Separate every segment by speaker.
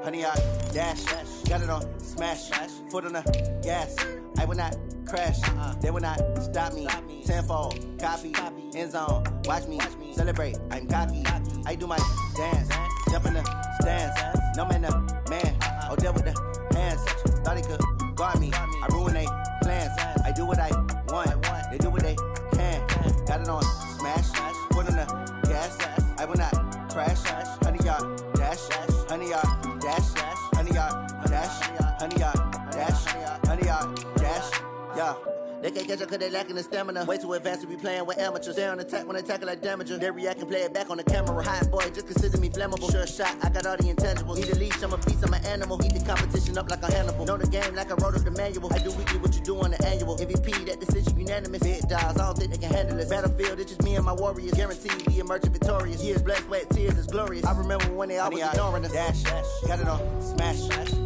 Speaker 1: Honey, I dash, got it on smash, foot on the gas. I will not crash, they will not stop me. Tenfold, copy, end zone, watch me celebrate. I'm cocky, I do my dance, jump in the stands. No man, man, oh there with the hands. Thought he could guard me, I ruin they plans. I do what I want, they do what they can. Got it on smash, foot on the gas. I will not crash, honey, y'all dash, honey, y'all dash, honey, y'all dash, honey, y'all dash, honey, y'all dash, yeah. They can't catch up cause they lacking the stamina. Way too advanced to be playing with amateurs. They on attack when they tackle like damager. They react and play it back on the camera. Hot boy, just consider me flammable. Sure shot, I got all the intangibles. Need a leash, I'm a beast, I'm an animal. Eat the competition up like a Hannibal. Know the game like I wrote up the manual. I do weekly what you do on the annual. MVP, that decision unanimous. Big dogs, I don't think they can handle this. Battlefield, it's just me and my warriors. Guaranteed be emerging victorious. Years, blood, sweat, tears, is glorious. I remember when they always ignoring us. Dash, got it on smash,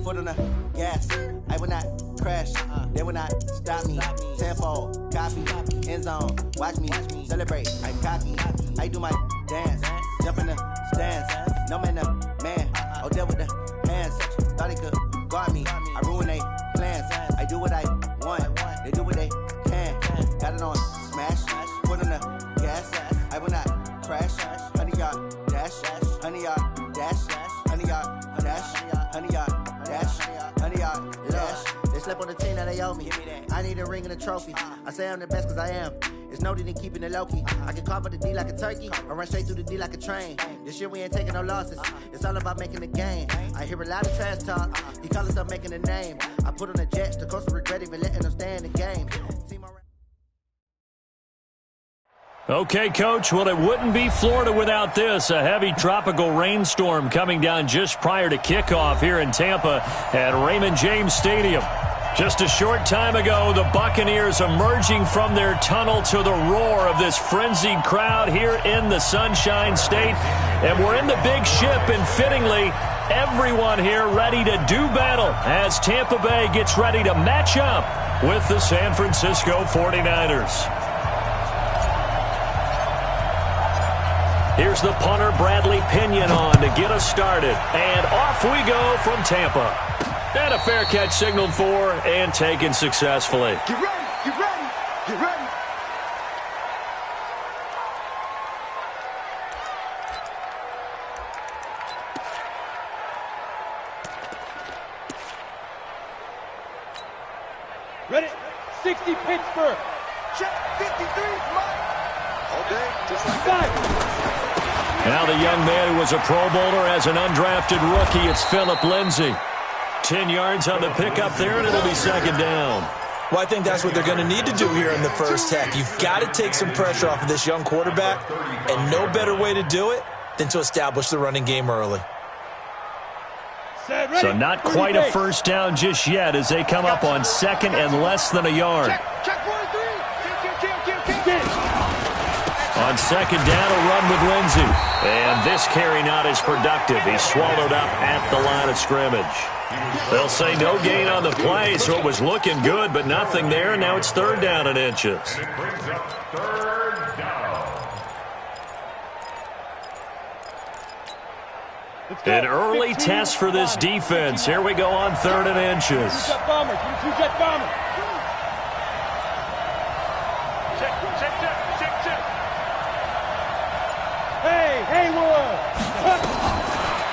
Speaker 1: foot on the gas. I will not crash, they will not stop me. Tenfold, copy, end zone, watch me celebrate. I'm cocky, I do my dance, jump in the stands. No man, man, oh there with the hands. Thought he could guard me, I ruin they plans. I do what I want, they do what they can. Got it on smash, foot on the gas. I will not crash, honey y'all dash, honey y'all dash, honey y'all dash, honey y'all dash, honey y'all dash. They slept on the team that they owe me. I need a ring and a trophy. I say I'm the best cause I am. It's no need in keeping it low-key. I can carve up the D like a turkey or run straight through the D like a train. This year we ain't taking no losses. It's all about making the game. I hear a lot of trash talk. He call himself making a name. I put on the Jets. The coach will regret even letting them stay in the game.
Speaker 2: Okay, Coach, well, it wouldn't be Florida without this. A heavy tropical rainstorm coming down just prior to kickoff here in Tampa at Raymond James Stadium. Just a short time ago, the Buccaneers emerging from their tunnel to the roar of this frenzied crowd here in the Sunshine State. And we're in the big ship, and fittingly, everyone here ready to do battle as Tampa Bay gets ready to match up with the San Francisco 49ers. Here's the punter, Bradley Pinion, on to get us started. And off we go from Tampa. And a fair catch signaled for and taken successfully.
Speaker 3: Get ready, get ready, get ready.
Speaker 4: Ready, 60 Pittsburgh.
Speaker 3: Check 53, Mike. All day, just like
Speaker 4: that.
Speaker 2: Now the young man who was a Pro Bowler as an undrafted rookie, it's Phillip Lindsay. 10 yards on the pickup there, and it'll be second down.
Speaker 5: Well, I think that's what they're going to need to do here in the first half. You've got to take some pressure off of this young quarterback, and no better way to do it than to establish the running game early.
Speaker 2: So not quite a first down just yet as they come up on second and less than a yard.
Speaker 3: Check 43.
Speaker 2: On second down, a run with Lindsay. And this carry not as productive. He's swallowed up at the line of scrimmage. They'll say no gain on the play, so it was looking good, but nothing there. Now it's third down and inches. An early test for this defense. Here we go on third and inches.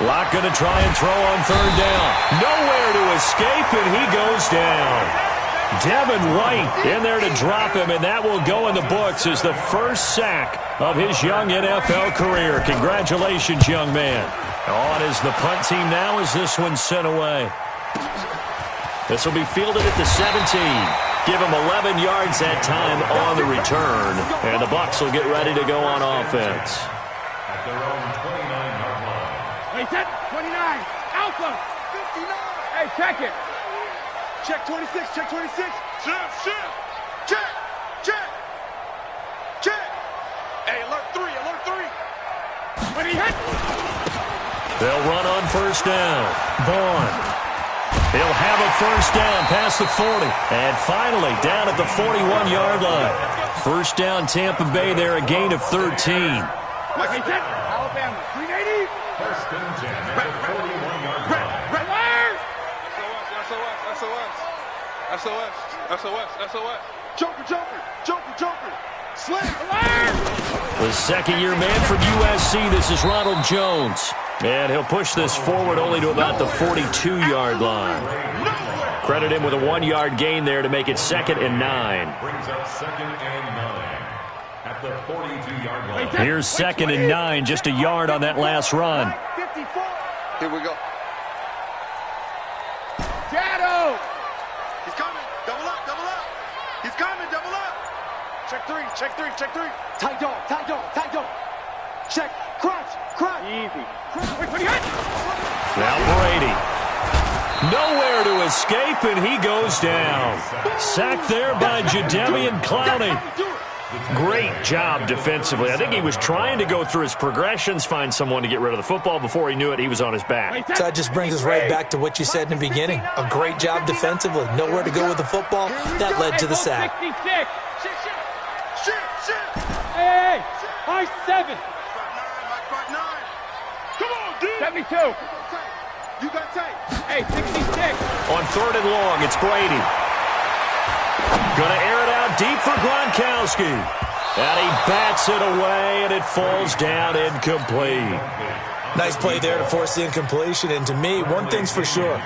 Speaker 2: Locke going to try and throw on third down. Nowhere to escape, and he goes down. Devin White in there to drop him, and that will go in the books as the first sack of his young NFL career. Congratulations, young man. On is the punt team now as this one's sent away. This will be fielded at the 17. Give him 11 yards that time on the return, and the Bucs will get ready to go on offense.
Speaker 4: Hey, set 29. Alpha.
Speaker 3: 59.
Speaker 4: Hey, check it.
Speaker 3: Check 26. Check 26. Shift. Check. Hey, alert 3.
Speaker 4: When he hit.
Speaker 2: They'll run on first down. Vaughn. He'll have a first down past the 40. And finally, down at the 41-yard line. First down, Tampa Bay there, a gain of 13.
Speaker 4: Alabama, 380.
Speaker 6: First and 10 at the 41-yard line.
Speaker 3: SOS. Joker. Slam.
Speaker 2: The second-year man from USC, this is Ronald Jones. And he'll push this forward only to about the 42-yard line. Credit him with a 1-yard gain there to make it 2nd and 9.
Speaker 6: Brings up 2nd and 9 at the 42-yard line.
Speaker 2: Here's 2nd and 9, just a yard on that last run.
Speaker 3: 54. Here we go.
Speaker 4: Shadow.
Speaker 3: He's coming. Double up. He's coming. Double up. Check three.
Speaker 4: Tight dog. Check. Crunch. Easy. Wait, what do you got?
Speaker 2: Now Brady. Nowhere to escape, and he goes down. Sacked there by Jadeveon Clowney. Great job defensively. I think he was trying to go through his progressions, find someone to get rid of the football. Before he knew it, he was on his back.
Speaker 5: So that just brings us right back to what you said in the beginning. A great job defensively. Nowhere to go with the football. That led to the sack.
Speaker 4: 66.
Speaker 3: Shit.
Speaker 4: Hey. High 7.
Speaker 3: Fight 9. Come on, dude.
Speaker 4: 72.
Speaker 3: You got tape.
Speaker 4: Hey, 66.
Speaker 2: On 3rd and long, it's Brady. Gonna air it out deep for Gronkowski. And he bats it away, and it falls down incomplete.
Speaker 5: Nice play there to force the incompletion. And to me, one thing's for sure.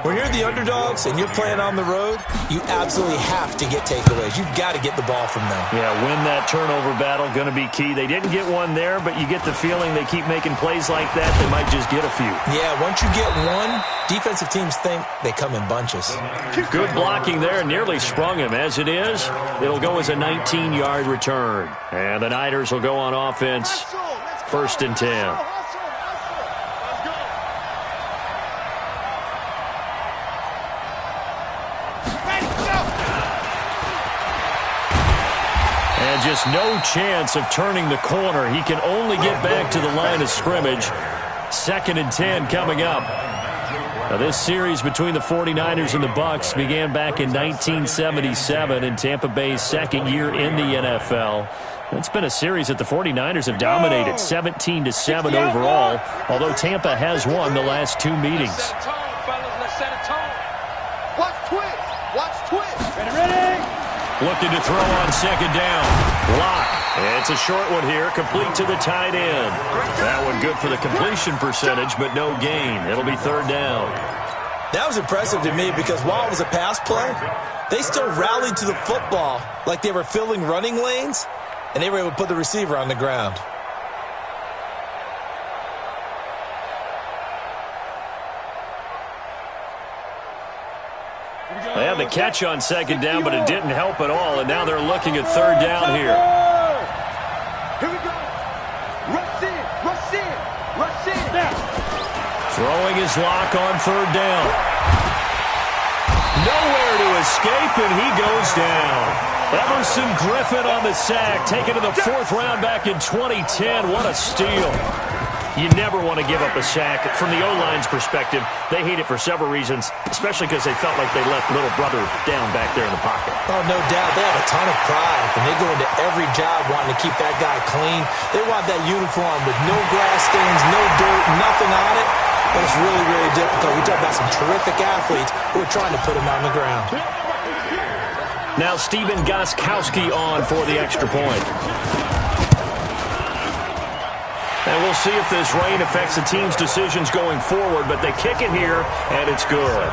Speaker 5: When you're the underdogs and you're playing on the road, you absolutely have to get takeaways. You've got to get the ball from them.
Speaker 2: Yeah, win that turnover battle, going to be key. They didn't get one there, but you get the feeling they keep making plays like that, they might just get a few.
Speaker 5: Yeah, once you get one, defensive teams think they come in bunches.
Speaker 2: Good blocking there, nearly sprung him. As it is, it'll go as a 19-yard return. And the Niners will go on offense, 1st and 10. And just no chance of turning the corner. He can only get back to the line of scrimmage. 2nd and 10 coming up. Now, this series between the 49ers and the Bucs began back in 1977 in Tampa Bay's 2nd year in the NFL. It's been a series that the 49ers have dominated, 17-7 overall, although Tampa has won the last 2 meetings.
Speaker 3: Watch twist.
Speaker 4: Ready.
Speaker 2: Looking to throw on 2nd down. Lock. It's a short one here, complete to the tight end. That one good for the completion percentage, but no gain. It'll be 3rd down.
Speaker 5: That was impressive to me because while it was a pass play, they still rallied to the football like they were filling running lanes, and they were able to put the receiver on the ground.
Speaker 2: They had the catch on 2nd down, but it didn't help at all, and now they're looking at 3rd down here.
Speaker 3: Here we go. Rush in.
Speaker 2: Throwing his lock on 3rd down. Nowhere to escape, and he goes down. Everson Griffin on the sack, taken to the 4th round back in 2010. What a steal. You never want to give up a sack. From the O-line's perspective, they hate it for several reasons, especially because they felt like they left little brother down back there in the pocket.
Speaker 5: Oh, no doubt. They have a ton of pride, and they go into every job wanting to keep that guy clean. They want that uniform with no grass stains, no dirt, nothing on it. But it's really, really difficult. We talk about some terrific athletes who are trying to put him on the ground.
Speaker 2: Now Stephen Gostkowski on for the extra point. And we'll see if this rain affects the team's decisions going forward, but they kick it here, and it's good.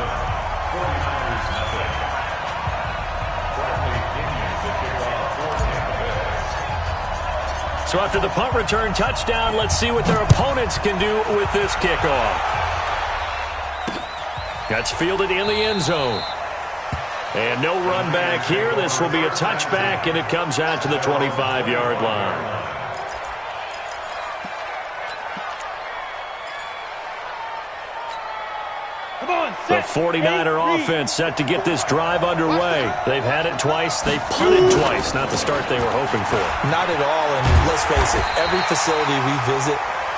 Speaker 2: So after the punt return touchdown, let's see what their opponents can do with this kickoff. That's fielded in the end zone. And no run back here. This will be a touchback, and it comes out to the 25-yard line. The 49er offense set to get this drive underway. They've had it twice. They've punted twice. Not the start they were hoping for.
Speaker 5: Not at all, and let's face it, every facility we visit,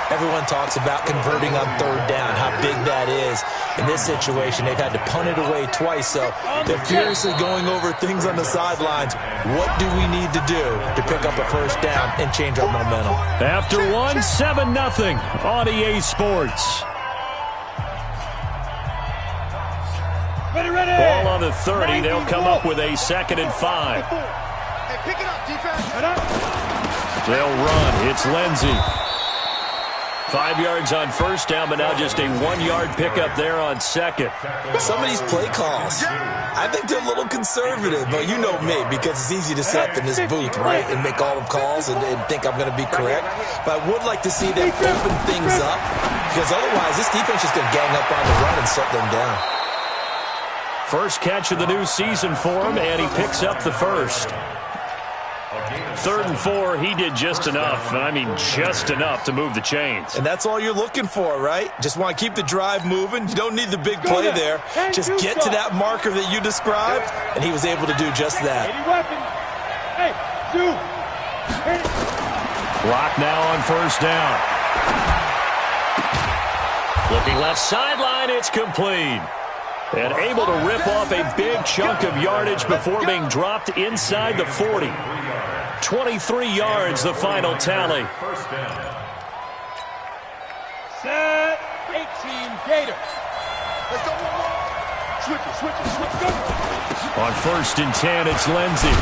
Speaker 5: Everyone talks about converting on third down, how big that is. In this situation, they've had to punt it away twice, so they're furiously going over things on the sidelines. What do we need to do to pick up a first down and change our momentum?
Speaker 2: After one, 7-0 on EA Sports.
Speaker 4: Ready.
Speaker 2: Ball on the 30. They'll come up with a 2nd and 5.
Speaker 3: Hey, pick it up, defense.
Speaker 2: They'll run. It's Lindsey. 5 yards on first down, but now just a 1-yard pickup there on second.
Speaker 5: Some of these play calls, I think they're a little conservative, but you know me, because it's easy to sit up in this booth, right, and make all the calls and think I'm going to be correct. But I would like to see them open things up, because otherwise this defense is going to gang up on the run and shut them down.
Speaker 2: First catch of the new season for him, and he picks up the first. 3rd and 4, he did just enough. I mean, just enough to move the chains.
Speaker 5: And that's all you're looking for, right? Just want to keep the drive moving. You don't need the big play there. Just get to that marker that you described, and he was able to do just that.
Speaker 2: Clock now on first down. Looking left sideline, it's complete. And able to rip off a big chunk of yardage before being dropped inside the 40. 23 yards, the final tally.
Speaker 4: Set, 18, Gator.
Speaker 3: Let's go. Switch it.
Speaker 2: On 1st and 10, it's Lindsey.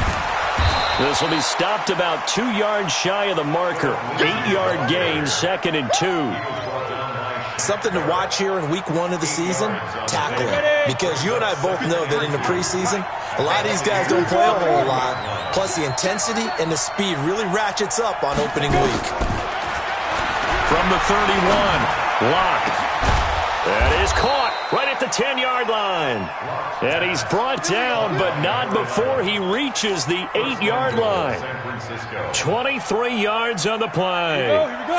Speaker 2: This will be stopped about 2 yards shy of the marker. 8-yard gain, 2nd and 2.
Speaker 5: Something to watch here in week 1 of the season, tackling. Because you and I both know that in the preseason, a lot of these guys don't play a whole lot. Plus, the intensity and the speed really ratchets up on opening week.
Speaker 2: From the 31, Locke. That is caught right at the 10-yard line. And he's brought down, but not before he reaches the 8-yard line. 23 yards on the play.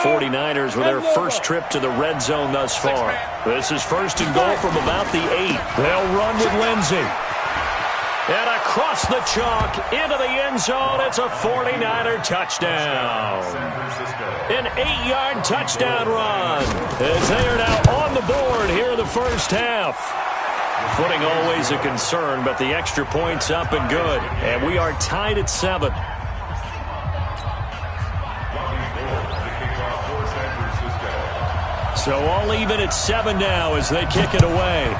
Speaker 2: 49ers with their first trip to the red zone thus far. This is 1st and goal from about the 8. They'll run with Lindsey. And across the chalk into the end zone, it's a 49er touchdown. An 8-yard touchdown run as they are now on the board here in the first half. Footing always a concern, but the extra point's up and good. And we are tied at 7. So all even at 7 now as they kick it away.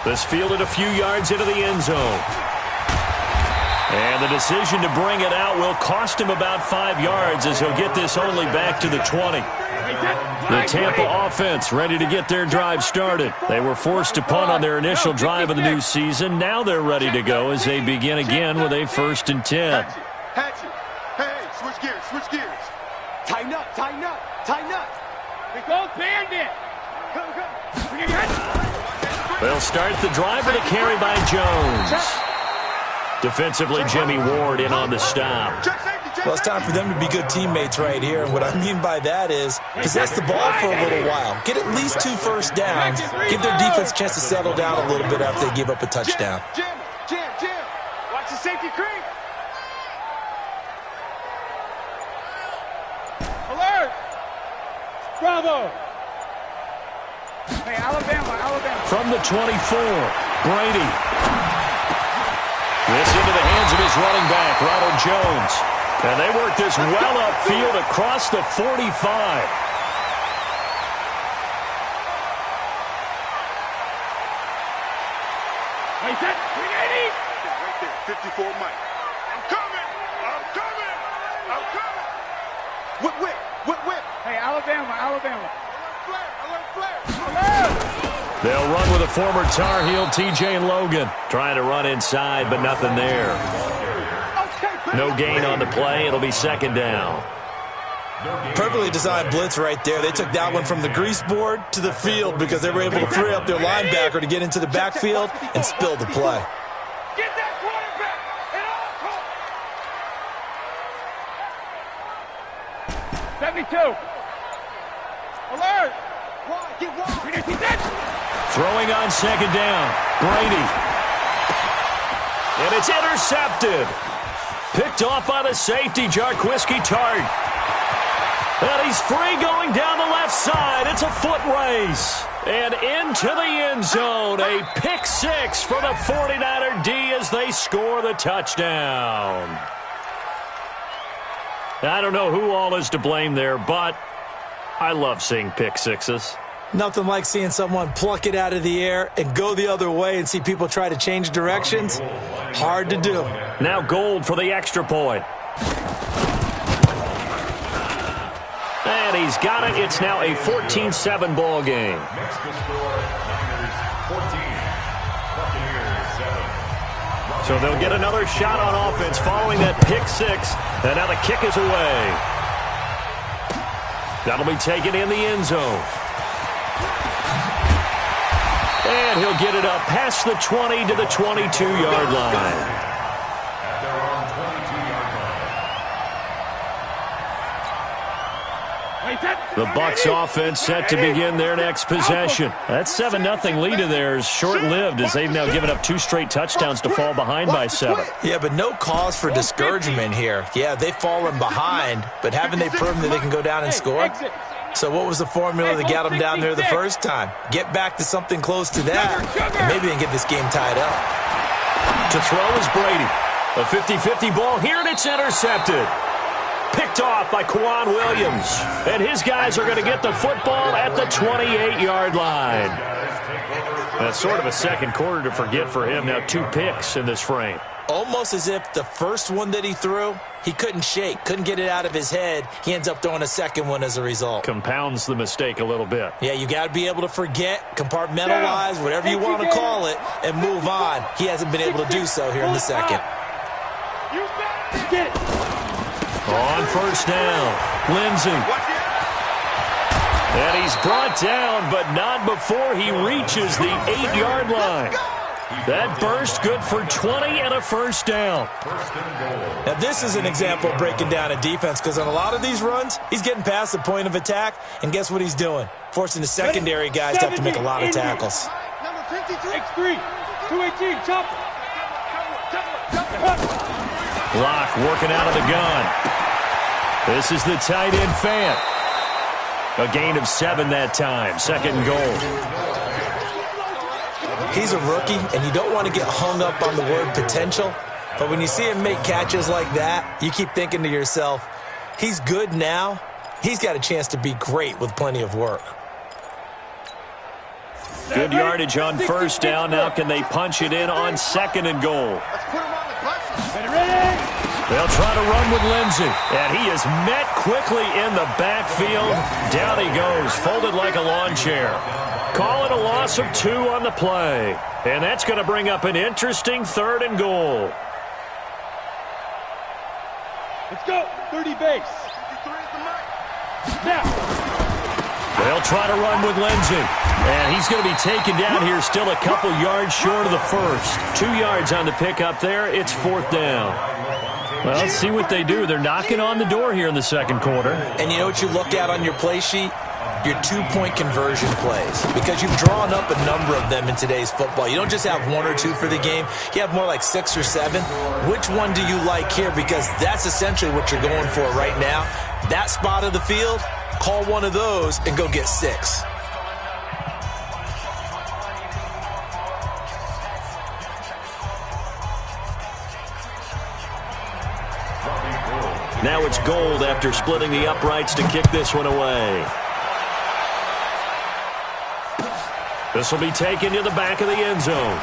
Speaker 2: This fielded a few yards into the end zone. And the decision to bring it out will cost him about 5 yards as he'll get this only back to the 20. The Tampa offense ready to get their drive started. They were forced to punt on their initial drive of the new season. Now they're ready to go as they begin again with a 1st and 10.
Speaker 3: Hey, switch gears.
Speaker 4: Tighten up. We go bandit. Go.
Speaker 2: They'll start the drive with a carry by Jones. Defensively, Jimmy Ward in on the stop.
Speaker 5: Well, it's time for them to be good teammates right here. And what I mean by that is possess the ball for a little while. Get at least 2 first downs. Give their defense a chance to settle down a little bit after they give up a touchdown.
Speaker 3: Jim. Watch the safety creep.
Speaker 4: Alert. Bravo. Hey, Alabama.
Speaker 2: From the 24, Brady. This into the hands of his running back, Ronald Jones. And they work this well upfield across the 45.
Speaker 4: Hey, set, 380.
Speaker 3: Right there, 54 Mike. I'm coming. Whip.
Speaker 4: Hey, Alabama.
Speaker 2: They'll run with a former Tar Heel, TJ Logan. Trying to run inside, but nothing there. No gain on the play. It'll be 2nd down.
Speaker 5: Perfectly designed blitz right there. They took that one from the grease board to the field because they were able to free up their linebacker to get into the backfield and spill the play.
Speaker 4: Get that quarterback at all costs. 72. Alert. Get wide.
Speaker 2: Throwing on 2nd down. Brady. And it's intercepted. Picked off by the safety, Jarquiski Tart. And he's free going down the left side. It's a foot race. And into the end zone. A pick six for the 49er D as they score the touchdown. I don't know who all is to blame there, but I love seeing pick sixes.
Speaker 5: Nothing like seeing someone pluck it out of the air and go the other way and see people try to change directions. Hard to do.
Speaker 2: Now Gold for the extra point. And he's got it. It's now a 14-7 ball game.
Speaker 6: Next to score, Niners 14, Buccaneers 7.
Speaker 2: So they'll get another shot on offense following that pick six. And now the kick is away. That'll be taken in the end zone. And he'll get it up past the 20 to the 22-yard line.
Speaker 6: At their own 22-yard line.
Speaker 2: The Bucs offense set to begin their next possession. That 7-0 lead of theirs short-lived as they've now given up 2 straight touchdowns to fall behind by 7.
Speaker 5: Yeah, but no cause for discouragement here. Yeah, they've fallen behind, but haven't they proven that they can go down and score? So what was the formula that got them down there the first time? Get back to something close to that, and maybe they can get this game tied up.
Speaker 2: To throw is Brady. A 50-50 ball here, and it's intercepted. Picked off by Kwan Williams. And his guys are going to get the football at the 28-yard line. That's sort of a second quarter to forget for him. Now 2 picks in this frame.
Speaker 5: Almost as if the first one that he threw, he couldn't shake, couldn't get it out of his head. He ends up throwing a second one as a result.
Speaker 2: Compounds the mistake a little bit.
Speaker 5: Yeah, you got to be able to forget, compartmentalize, whatever you want to call it, and move on. He hasn't been able to do so here in the second.
Speaker 2: On first down, Lindsey. And he's brought down, but not before he reaches the 8-yard line. That burst good for 20 and a first down.
Speaker 5: Now, this is an example of breaking down a defense because on a lot of these runs, he's getting past the point of attack, and guess what he's doing? Forcing the secondary guys to have to make a lot of tackles.
Speaker 4: X3, 218, chopper.
Speaker 2: Block working out of the gun. This is the tight end Fant. A gain of 7 that time. Second and goal.
Speaker 5: He's a rookie, and you don't want to get hung up on the word potential. But when you see him make catches like that, you keep thinking to yourself, he's good now. He's got a chance to be great with plenty of work.
Speaker 2: Good yardage on first down. Now can they punch it in on second and goal? They'll try to run with Lindsey. And he is met quickly in the backfield. Down he goes, folded like a lawn chair. Call it a loss of 2 on the play. And that's going to bring up an interesting third and goal.
Speaker 4: Let's go. 30 base. Now.
Speaker 2: They'll try to run with Lindsey. And he's going to be taken down here still a couple yards short of the first. 2 yards on the pickup there. It's fourth down. Well, let's see what they do. They're knocking on the door here in the second quarter.
Speaker 5: And you know what you look at on your play sheet? Your 2-point conversion plays, because you've drawn up a number of them in today's football. You don't just have 1 or 2 for the game. You have more like 6 or 7. Which one do you like here? Because that's essentially what you're going for right now. That spot of the field, call one of those and go get 6.
Speaker 2: Now it's Gold after splitting the uprights to kick this one away. This will be taken to the back of the end zone.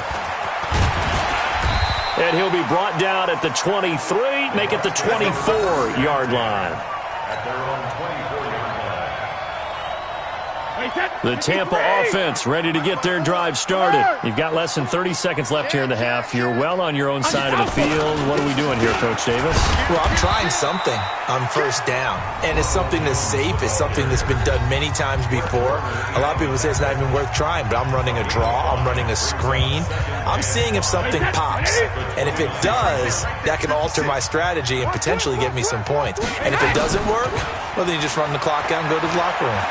Speaker 2: And he'll be brought down at the 23, make it the 24-yard line.
Speaker 6: At their own 24-yard line.
Speaker 2: The Tampa offense ready to get their drive started. You've got less than 30 seconds left here in the half. You're well on your own side of the field. What are we doing here, Coach Davis?
Speaker 5: Well, I'm trying something on first down. And it's something that's safe. It's something that's been done many times before. A lot of people say it's not even worth trying, but I'm running a draw. I'm running a screen. I'm seeing if something pops. And if it does, that can alter my strategy and potentially get me some points. And if it doesn't work, well, then you just run the clock out and go to the locker room.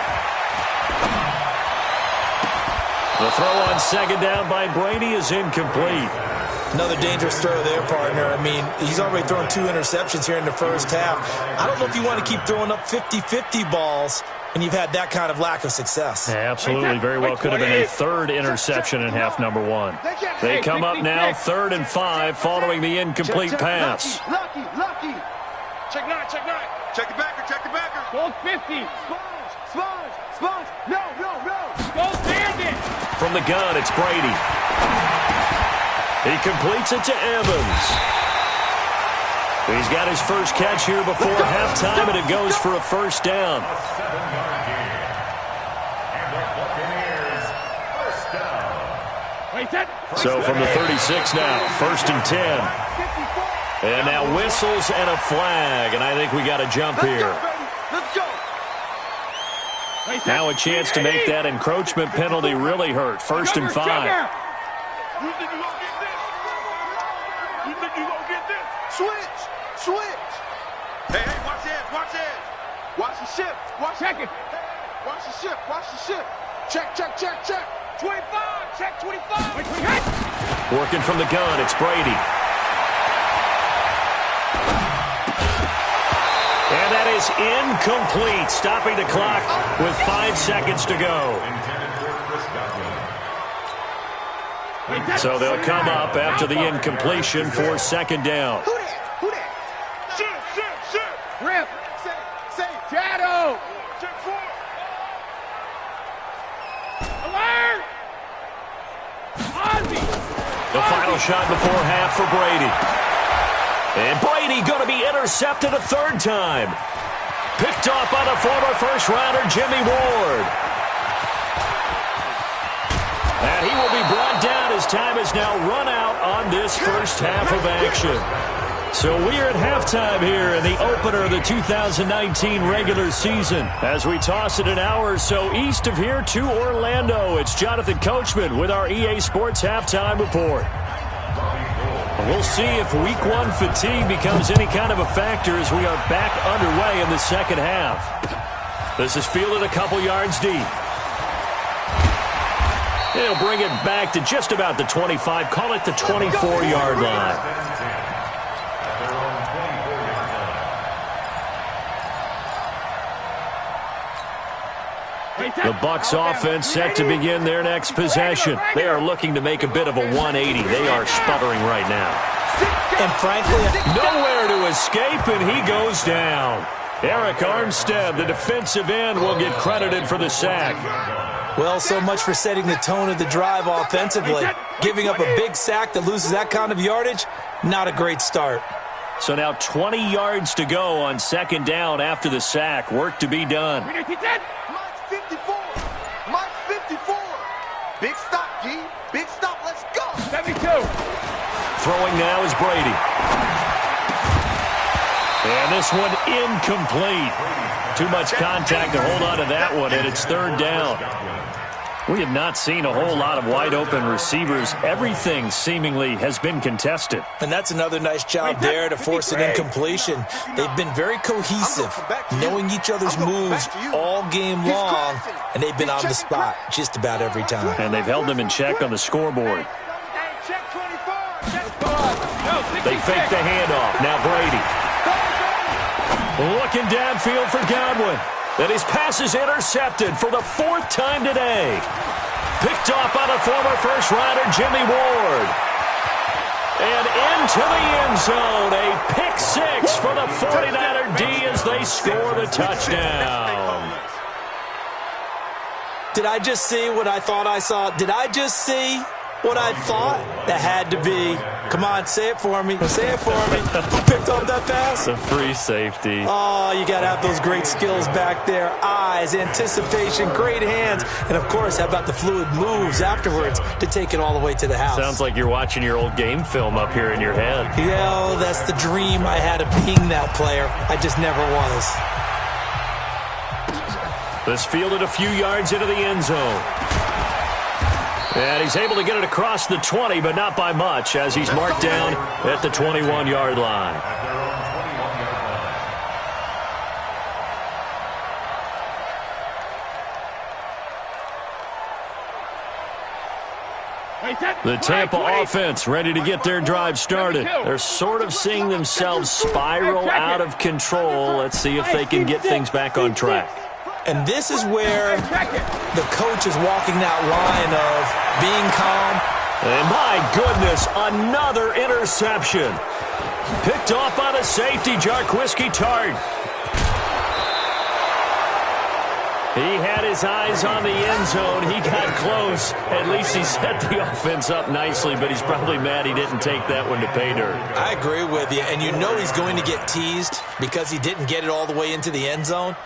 Speaker 2: The throw on second down by Brady is incomplete.
Speaker 5: Another dangerous throw there, partner. I mean, he's already thrown 2 interceptions here in the first half. I don't know if you want to keep throwing up 50-50 balls when you've had that kind of lack of success.
Speaker 2: Yeah, absolutely. Very well could have been a 3rd interception in half number 1. They come up now 3rd and 5 following the incomplete pass.
Speaker 4: Lucky. Check 9.
Speaker 3: Check the backer, check the backer.
Speaker 4: Goal 50. Sponge. No. Go Bandit.
Speaker 2: From the gun, it's Brady. He completes it to Evans. He's got his first catch here before halftime, and it goes for a first down.
Speaker 6: A 7-yard gain. And the Buccaneers, first down.
Speaker 2: So from the 36 now, 1st and 10. And now whistles and a flag, and I think we got a jump here.
Speaker 4: Let's go.
Speaker 2: Now a chance to make that encroachment penalty really hurt. 1st and 5.
Speaker 3: You think you gonna get this? You think you gonna get this? Switch. Hey, watch this. Watch the ship.
Speaker 4: Check it.
Speaker 3: Watch the ship. Check.
Speaker 4: 25. Check 25.
Speaker 2: Working from the gun, it's Brady. And that is incomplete, stopping the clock with 5 seconds to go. So they'll come up after the incompletion for 2nd down.
Speaker 3: Who that? Ship.
Speaker 4: Rip. Say. Shadow.
Speaker 3: Check 4.
Speaker 4: Alert. Ozzy.
Speaker 2: The final shot before half for Brady. And Brady going to be intercepted a 3rd time. Picked off by the former first-rounder Jimmy Ward. And he will be brought down as time has now run out on this first half of action. So we're at halftime here in the opener of the 2019 regular season. As we toss it an hour or so east of here to Orlando, it's Jonathan Coachman with our EA Sports Halftime Report. We'll see if Week 1 fatigue becomes any kind of a factor as we are back underway in the second half. This is fielded a couple yards deep. He'll bring it back to just about the 25, call it the 24-yard line. The Bucs offense set to begin their next possession. They are looking to make a bit of a 180. They are sputtering right now.
Speaker 5: And frankly,
Speaker 2: nowhere to escape, and he goes down. Eric Armstead, the defensive end, will get credited for the sack.
Speaker 5: well, so much for setting the tone of the drive offensively. Giving up a big sack that loses that kind of yardage, not a great start.
Speaker 2: So now 20 yards to go on 2nd down after the sack. Work to be done.
Speaker 3: Mike 54. Mike 54. Big stop, G. Big stop. Let's go.
Speaker 4: 72.
Speaker 2: Throwing now is Brady. And this one incomplete. Too much contact to hold on to that one, and it's 3rd down. We have not seen a whole lot of wide-open receivers. Everything seemingly has been contested.
Speaker 5: And that's another nice job there to force an incompletion. They've been very cohesive, knowing each other's moves all game long, and they've been on the spot just about every time.
Speaker 2: And they've held them in check on the scoreboard. They fake the handoff. Now Brady. Looking downfield for Godwin. And his pass is intercepted for the 4th time today. Picked off by the former first-rounder Jimmy Ward. And into the end zone. A pick 6 for the 49er D as they score the touchdown.
Speaker 5: Did I just see what I thought I saw? Did I just see what I thought? That had to be. Come on, say it for me. Say it for me. Who picked up that pass?
Speaker 2: The free safety.
Speaker 5: Oh, you got to have those great skills back there. Eyes, anticipation, great hands. And, of course, how about the fluid moves afterwards to take it all the way to the house?
Speaker 2: Sounds like you're watching your old game film up here in your head.
Speaker 5: Yeah, that's the dream I had of being that player. I just never was.
Speaker 2: This fielded a few yards into the end zone. And he's able to get it across the 20, but not by much, as he's marked down at the 21-yard line. The Tampa offense ready to get their drive started. They're sort of seeing themselves spiral out of control. Let's see if they can get things back on track.
Speaker 5: And this is where the coach is walking that line of being calm.
Speaker 2: And my goodness, another interception. Picked off by the safety, Jarquiski Tart. He had his eyes on the end zone. He got close. At least he set the offense up nicely, but he's probably mad he didn't take that one to pay dirt.
Speaker 5: I agree with you, and you know he's going to get teased because he didn't get it all the way into the end zone.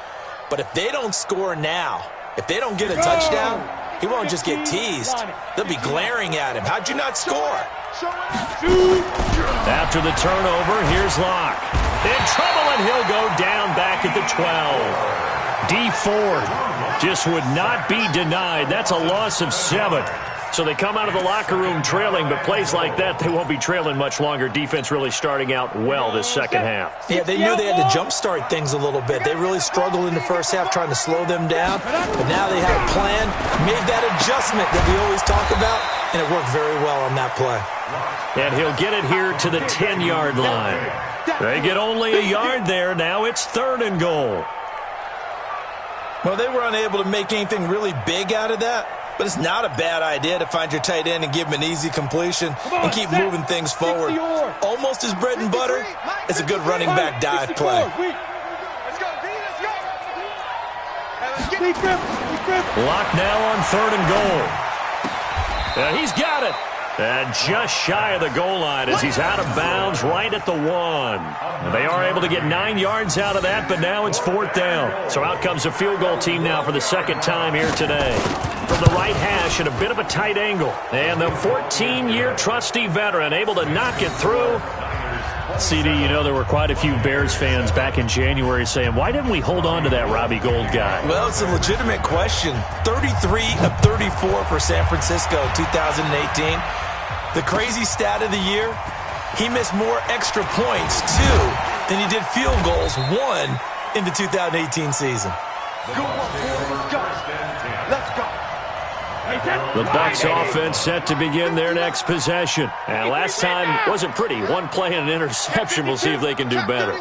Speaker 5: But if they don't score now, if they don't get a touchdown, he won't just get teased. They'll be glaring at him. How'd you not score?
Speaker 2: After the turnover, here's Locke. In trouble, and he'll go down back at the 12. D Ford just would not be denied. That's a loss of 7. So they come out of the locker room trailing, but plays like that, they won't be trailing much longer. Defense really starting out well this second half.
Speaker 5: Yeah, they knew they had to jumpstart things a little bit. They really struggled in the first half trying to slow them down, but now they have a plan, made that adjustment that we always talk about, and it worked very well on that play.
Speaker 2: And he'll get it here to the 10-yard line. They get only a yard there. Now it's 3rd and goal.
Speaker 5: Well, they were unable to make anything really big out of that, but it's not a bad idea to find your tight end and give him an easy completion and keep moving things forward. Almost his bread and butter. It's a good running back dive play.
Speaker 2: Lock now on 3rd and goal. And he's got it. And just shy of the goal line as he's out of bounds right at the 1. They are able to get 9 yards out of that, but now it's 4th down. So out comes a field goal team now for the second time here today. From the right hash at a bit of a tight angle. And the 14-year trusty veteran able to knock it through. CD, you know there were quite a few Bears fans back in January saying, why didn't we hold on to that Robbie Gould guy?
Speaker 5: Well, it's a legitimate question. 33 of 34 for San Francisco 2018. The crazy stat of the year, he missed more extra points, 2, than he did field goals, 1, in the 2018 season.
Speaker 4: Let's go.
Speaker 2: The Bucs offense set to begin their next possession. And last time wasn't pretty. 1 play and an interception. We'll see if they can do better.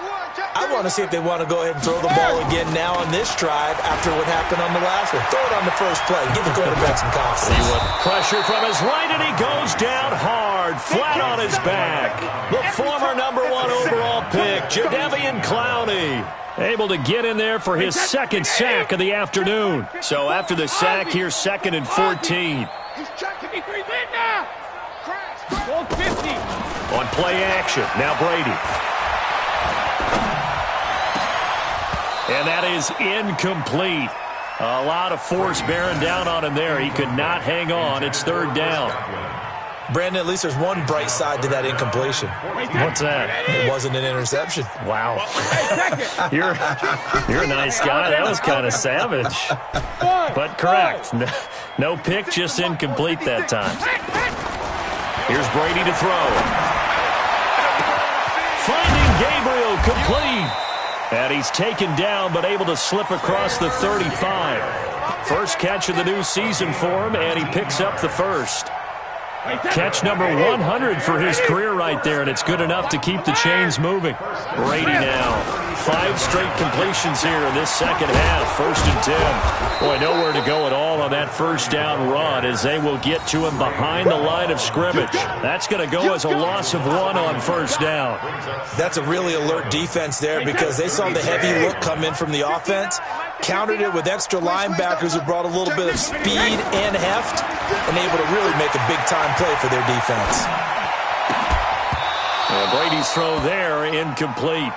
Speaker 5: I want to see if they want to go ahead and throw the ball again now on this drive after what happened on the last one. Throw it on the first play. Give the quarterback some confidence.
Speaker 2: Pressure from his right, and he goes down hard, flat on his back. The former #1 overall pick, Jadeveon Clowney, able to get in there for his 2nd sack of the afternoon. So after the sack, here's 2nd and 14. On play action, now Brady. And that is incomplete. A lot of force bearing down on him there. He could not hang on. It's 3rd down.
Speaker 5: Brandon, at least there's one bright side to that incompletion.
Speaker 2: What's that?
Speaker 5: It wasn't an interception.
Speaker 2: Wow. You're a nice guy. That was kind of savage. But correct. No pick, just incomplete that time. Here's Brady to throw. Finding Gabriel complete. And he's taken down, but able to slip across the 35. First catch of the new season for him, and he picks up the 1st. Catch number 100 for his career right there, and it's good enough to keep the chains moving. Brady now. 5 straight completions here in this second half. 1st and 10. Boy, nowhere to go at all on that 1st down run as they will get to him behind the line of scrimmage. That's going to go as a loss of 1 on 1st down.
Speaker 5: That's a really alert defense there because they saw the heavy look come in from the offense, countered it with extra linebackers who brought a little bit of speed and heft, and able to really make a big-time play for their defense.
Speaker 2: And Brady's throw there, incomplete.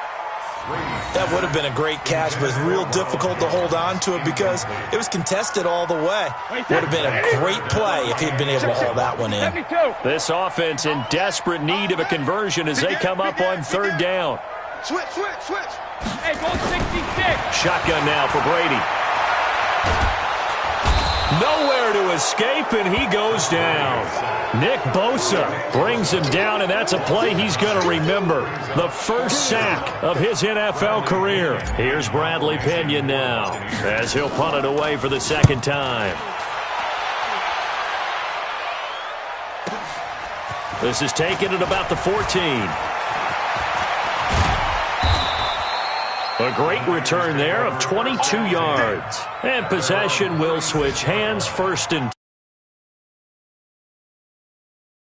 Speaker 5: That would have been a great catch, but it's real difficult to hold on to it because it was contested all the way. Would have been a great play if he'd been able to haul that one in.
Speaker 2: This offense in desperate need of a conversion as they come up on 3rd down.
Speaker 3: Switch.
Speaker 4: Hey, go 66.
Speaker 2: Shotgun now for Brady. Nowhere to escape, and he goes down. Nick Bosa brings him down, and that's a play he's going to remember. The 1st sack of his NFL career. Here's Bradley Pinion now as he'll punt it away for the 2nd time. This is taken at about the 14. A great return there of 22 yards. And possession will switch hands, first and